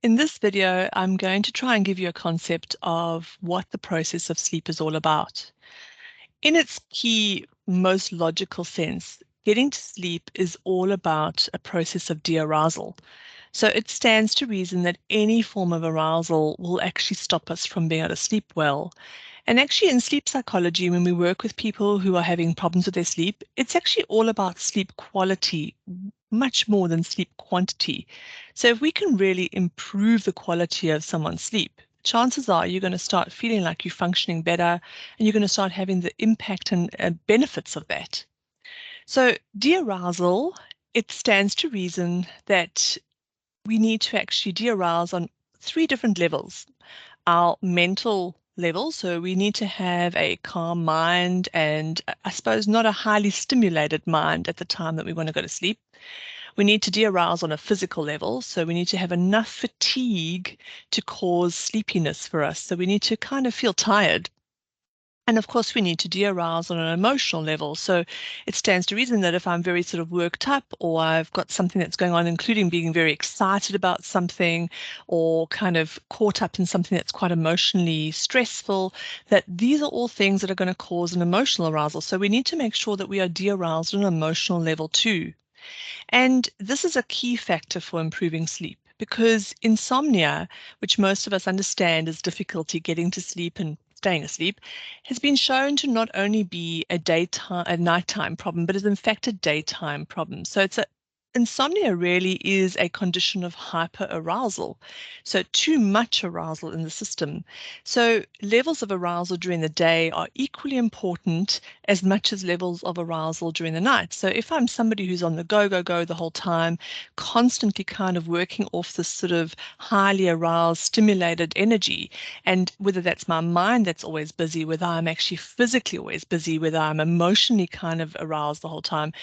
In this video, I'm going to try and give you a concept of what the process of sleep is all about. In its key, most logical sense, getting to sleep is all about a process of de-arousal. So it stands to reason that any form of arousal will actually stop us from being able to sleep well. And actually, in sleep psychology, when we work with people who are having problems with their sleep, it's actually all about sleep quality, much more than sleep quantity. So, if we can really improve the quality of someone's sleep, chances are you're going to start feeling like you're functioning better and you're going to start having the impact and benefits of that. So, de arousal, it stands to reason that we need to actually de arouse on three different levels. Our mental level, so we need to have a calm mind and I suppose not a highly stimulated mind at the time that we want to go to sleep. We need to de-arouse on a physical level, so we need to have enough fatigue to cause sleepiness for us. So we need to kind of feel tired. And of course, we need to de-arouse on an emotional level. So it stands to reason that if I'm very sort of worked up or I've got something that's going on, including being very excited about something or kind of caught up in something that's quite emotionally stressful, that these are all things that are going to cause an emotional arousal. So we need to make sure that we are de-aroused on an emotional level too. And this is a key factor for improving sleep because insomnia, which most of us understand as difficulty getting to sleep and staying asleep, has been shown to not only be a nighttime problem, but is in fact a daytime problem. So insomnia really is a condition of hyperarousal, so too much arousal in the system. So levels of arousal during the day are equally important as much as levels of arousal during the night. So if I'm somebody who's on the go, go, go the whole time, constantly kind of working off this sort of highly aroused, stimulated energy, and whether that's my mind that's always busy, whether I'm actually physically always busy, whether I'm emotionally kind of aroused the whole time,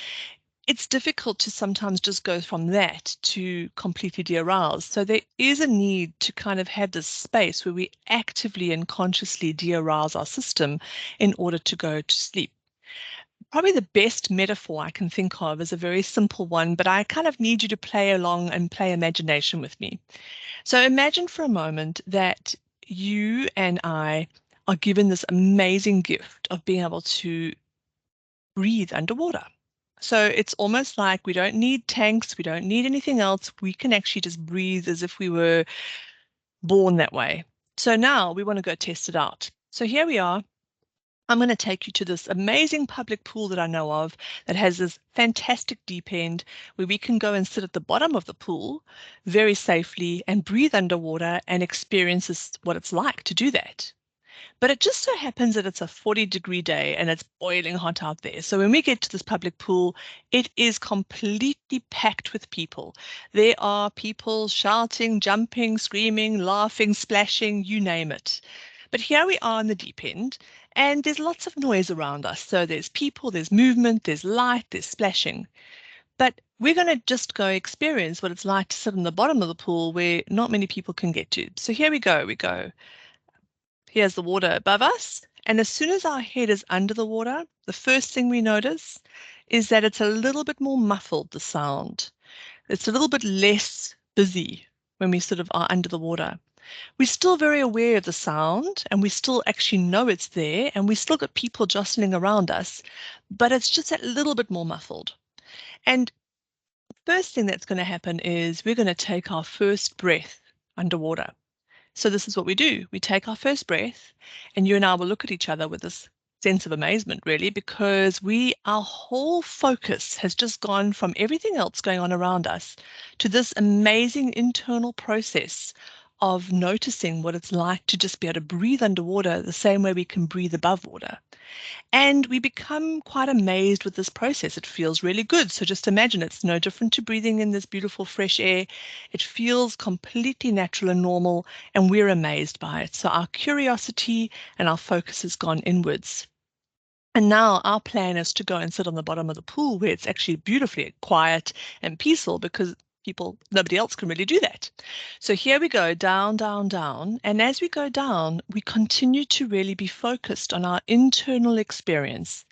it's difficult to sometimes just go from that to completely de-arouse. So there is a need to kind of have this space where we actively and consciously de-arouse our system in order to go to sleep. Probably the best metaphor I can think of is a very simple one, but I kind of need you to play along and play imagination with me. So imagine for a moment that you and I are given this amazing gift of being able to breathe underwater. So it's almost like we don't need tanks, we don't need anything else. We can actually just breathe as if we were born that way. So now we want to go test it out. So here we are. I'm going to take you to this amazing public pool that I know of that has this fantastic deep end where we can go and sit at the bottom of the pool very safely and breathe underwater and experience what it's like to do that. But it just so happens that it's a 40-degree day and it's boiling hot out there. So when we get to this public pool, it is completely packed with people. There are people shouting, jumping, screaming, laughing, splashing, you name it. But here we are in the deep end, and there's lots of noise around us. So there's people, there's movement, there's light, there's splashing. But we're going to just go experience what it's like to sit in the bottom of the pool where not many people can get to. So here we go. We go. Here's the water above us. And as soon as our head is under the water, the first thing we notice is that it's a little bit more muffled, the sound. It's a little bit less busy when we sort of are under the water. We're still very aware of the sound and we still actually know it's there and we still got people jostling around us, but it's just a little bit more muffled. And the first thing that's going to happen is we're going to take our first breath underwater. So this is what we do. We take our first breath, and you and I will look at each other with this sense of amazement, really, because our whole focus has just gone from everything else going on around us to this amazing internal process of noticing what it's like to just be able to breathe underwater the same way we can breathe above water. And we become quite amazed with this process. It feels really good. So just imagine it's no different to breathing in this beautiful fresh air. It feels completely natural and normal, and we're amazed by it. So our curiosity and our focus has gone inwards. And now our plan is to go and sit on the bottom of the pool where it's actually beautifully quiet and peaceful because nobody else can really do that. So here we go, down, down, down. And as we go down, we continue to really be focused on our internal experience.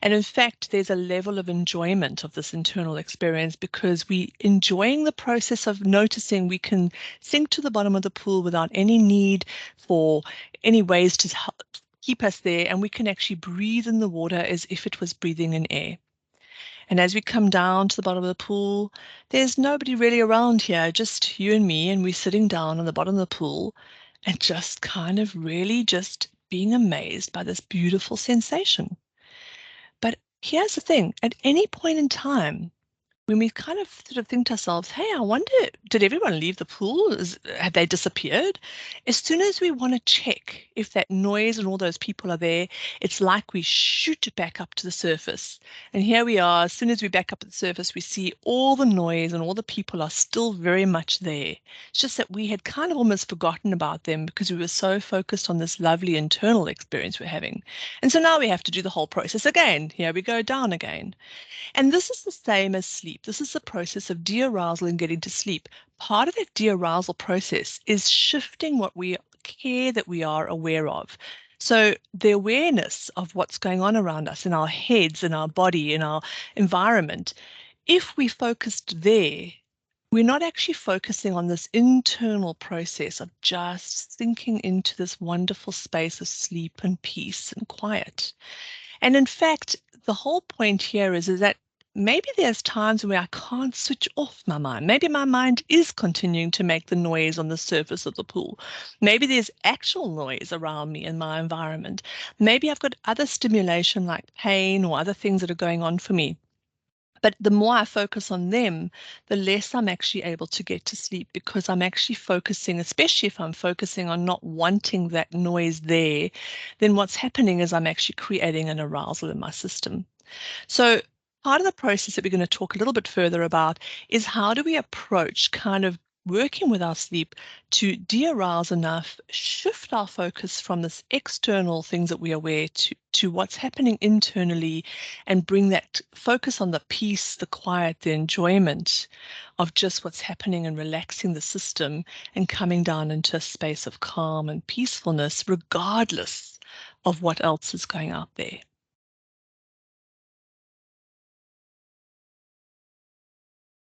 And in fact, there's a level of enjoyment of this internal experience because we enjoying the process of noticing we can sink to the bottom of the pool without any need for any ways to help keep us there. And we can actually breathe in the water as if it was breathing in air. And as we come down to the bottom of the pool, there's nobody really around here, just you and me, and we're sitting down on the bottom of the pool and just kind of really just being amazed by this beautiful sensation. But here's the thing, at any point in time, when we kind of sort of think to ourselves, hey, I wonder, did everyone leave the pool? Have they disappeared? As soon as we want to check if that noise and all those people are there, it's like we shoot back up to the surface. And here we are, as soon as we back up at the surface, we see all the noise and all the people are still very much there. It's just that we had kind of almost forgotten about them because we were so focused on this lovely internal experience we're having. And so now we have to do the whole process again. Here we go down again. And this is the same as sleep. This is the process of de-arousal and getting to sleep. Part of that de-arousal process is shifting what we care that we are aware of. So the awareness of what's going on around us in our heads, in our body, in our environment, if we focused there, we're not actually focusing on this internal process of just sinking into this wonderful space of sleep and peace and quiet. And in fact, the whole point here is that maybe there's times where I can't switch off my mind. Maybe my mind is continuing to make the noise on the surface of the pool. Maybe there's actual noise around me in my environment. Maybe I've got other stimulation like pain or other things that are going on for me. But the more I focus on them, the less I'm actually able to get to sleep because I'm actually focusing, especially if I'm focusing on not wanting that noise there, then what's happening is I'm actually creating an arousal in my system. So part of the process that we're going to talk a little bit further about is how do we approach kind of working with our sleep to de-arouse enough, shift our focus from this external things that we are aware to what's happening internally and bring that focus on the peace, the quiet, the enjoyment of just what's happening and relaxing the system and coming down into a space of calm and peacefulness regardless of what else is going out there.